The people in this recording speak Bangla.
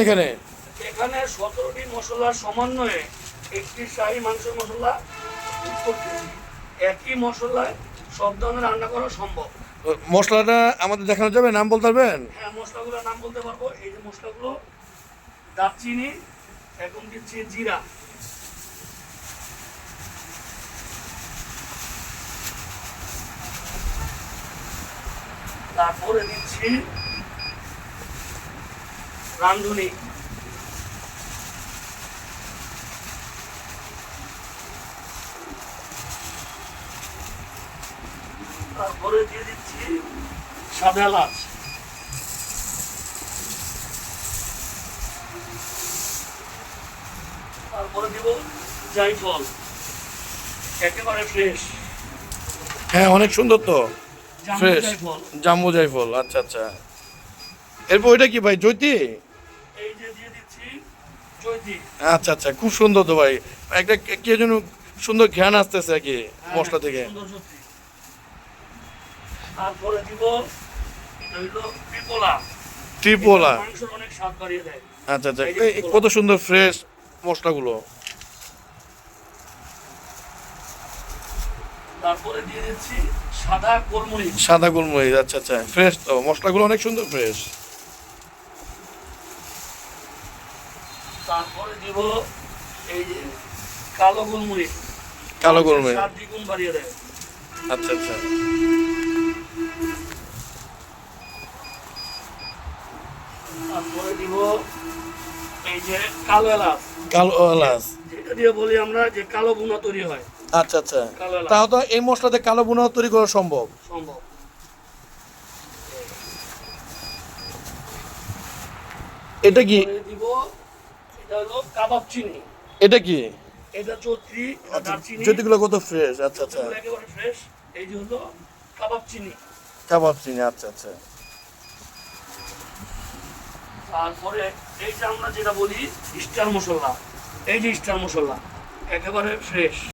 এখানে এখানে 17টি মশলার সমন্বয়ে একটি শাহী মাংসের মশলা করতেছি। একই মশলায় সব ধরনের রান্না করা সম্ভব। মশলাটা আমাদের দেখানো যাবে, নাম বলতে পারবেন? হ্যাঁ, মশলাগুলোর নাম বলতে পারবো। এই যে মশলাগুলো, দারচিনি, এখন দিচ্ছি জিরা, তারপরে দিচ্ছি রাঁধুনি, তারপরে দিয়ে দিচ্ছি সাদা এলাচ, তারপরে দিব জায়ফল, একেবারে ফ্রেশ হ্যাঁ, অনেক সুন্দর তো, জামরুল ফ্রেশ জায়ফল। জাম্বু জায়ফল। আচ্ছা আচ্ছা, এরপর ওইটা কি ভাই, জৈতি? এই যে দিয়ে দিচ্ছি জয়িত্রী। আচ্ছা আচ্ছা, খুব সুন্দর তো ভাই, একটা কে যেন সুন্দর ঘ্রাণ আসতেছে আর কি মশলা থেকে। সুন্দর জয়িত্রী। তারপরে দিব এটা হইলো ত্রিপলা। ত্রিপোলা। এটা মাংসের অনেক স্বাদ বাড়িয়ে দেয়। আচ্ছা আচ্ছা, এই যে এই কত সুন্দর ফ্রেশ মশলাগুলো। তারপরে দিয়ে দিচ্ছি সাদা গোলমরিচ। সাদা গোলমরিচ। আচ্ছা আচ্ছা, ফ্রেশ তো মশলাগুলো, অনেক সুন্দর ফ্রেশ। তারপরে দিব এই যে কালো গোলমরিচ। কালো গোলমরিচ। স্বাদ দ্বিগুণ বাড়িয়ে দেয়। আচ্ছা আচ্ছা, তারপরে দিব এই যে কালো এলাচ, কালো এলাচ। যেটা দিয়ে বলি আমরা যে কালো ভুনা তৈরি হয়। আচ্ছা আচ্ছা, কালো এলাচ তাও তো এই মশলাতে কালো ভুনা তৈরি করা সম্ভব। সম্ভব। এটা কি? তারপরে দিব এটা হলো কাবাব চিনি। এটা কি? এটা চৌত্রি, দারচিনি, যেগুলো কত ফ্রেশ। আচ্ছা আচ্ছা, এগুলো একেবারে ফ্রেশ। এই যে হলো কাবাব চিনি। কাবাব চিনি। আচ্ছা আচ্ছা, তারপরে এই যে আমরা যেটা বলি স্টার মশলা, এই যে স্টার মশলা একেবারে ফ্রেশ।